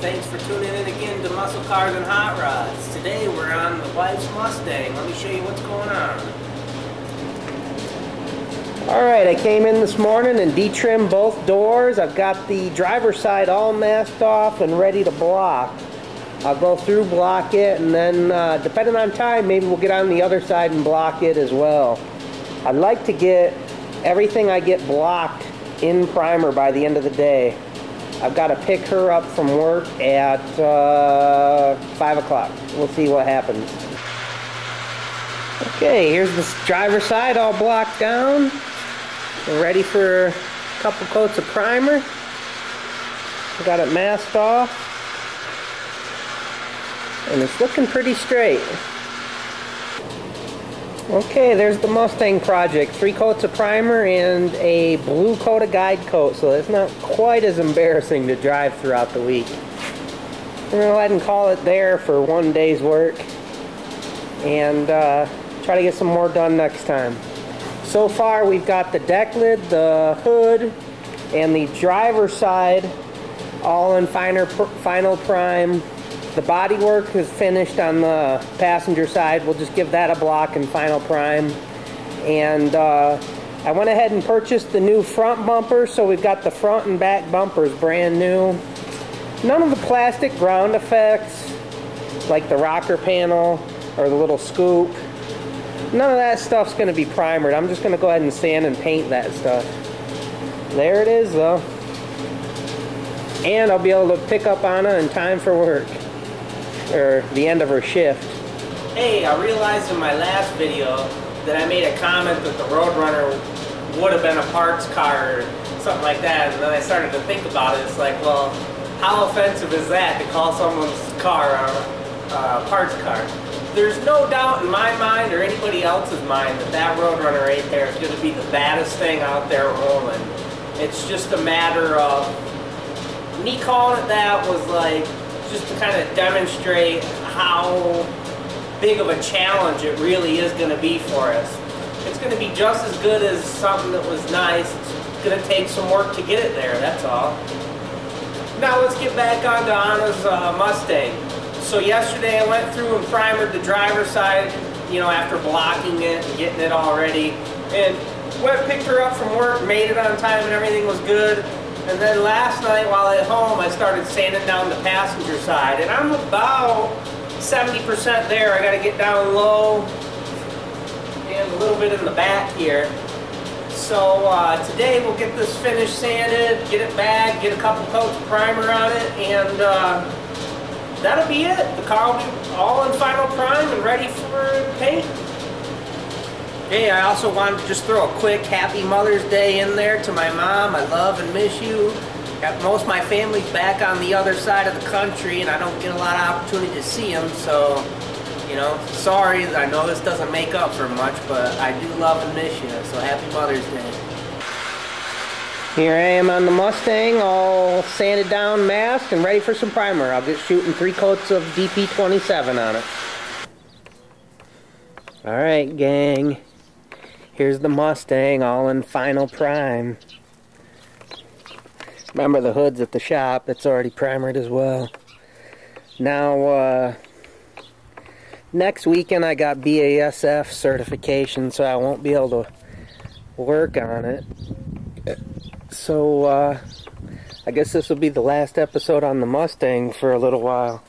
Thanks for tuning in again to Muscle Cars and Hot Rods. Today we're on the wife's Mustang. Let me show you what's going on. Alright, I came in this morning and de-trimmed both doors. I've got the driver's side all masked off and ready to block. I'll go through, block it, and then depending on time, maybe we'll get on the other side and block it as well. I'd like to get everything I get blocked in primer by the end of the day. I've got to pick her up from work at 5 o'clock. We'll see what happens. Okay, here's the driver's side all blocked down. We're ready for a couple coats of primer. Got it masked off. And it's looking pretty straight. Okay, there's the Mustang project. 3 coats of primer and a blue coat of guide coat, so it's not quite as embarrassing to drive throughout the week. We're going to go ahead and call it there for one day's work and try to get some more done next time. So far we've got the deck lid, the hood, and the driver's side all in final prime. The bodywork is finished on the passenger side. We'll just give that a block and final prime. And I went ahead and purchased the new front bumper, so we've got the front and back bumpers brand new. None of the plastic ground effects, like the rocker panel or the little scoop, none of that stuff's going to be primered. I'm just going to go ahead and sand and paint that stuff. There it is, though. And I'll be able to pick up on it in time for work. Or the end of her shift. Hey, I realized in my last video that I made a comment that the Roadrunner would have been a parts car or something like that, and then I started to think about it. It's like, well, how offensive is that to call someone's car a parts car? There's no doubt in my mind or anybody else's mind that that Roadrunner right there is going to be the baddest thing out there rolling. It's just a matter of me calling it that was like just to kind of demonstrate how big of a challenge it really is going to be for us. It's going to be just as good as something that was nice. It's going to take some work to get it there, that's all. Now let's get back onto Anna's Mustang. So yesterday I went through and primered the driver's side, you know, after blocking it and getting it all ready. And went, picked her up from work, made it on time and everything was good. And then last night while at home I started sanding down the passenger side, and I'm about 70% there. I got to get down low and a little bit in the back here. So today we'll get this finished sanded, get it back, get a couple coats of primer on it, and that'll be it. The car will be all in final prime and ready for paint. Hey, I also wanted to just throw a quick Happy Mother's Day in there to my mom. I love and miss you. Got most of my family's back on the other side of the country, and I don't get a lot of opportunity to see them, so, you know, sorry. I know this doesn't make up for much, but I do love and miss you, so Happy Mother's Day. Here I am on the Mustang, all sanded down, masked, and ready for some primer. I'll get shooting 3 coats of DP27 on it. Alright, gang. Here's the Mustang, all in final prime. Remember, the hood's at the shop. It's already primered as well. Now, next weekend I got BASF certification, so I won't be able to work on it. So, I guess this will be the last episode on the Mustang for a little while.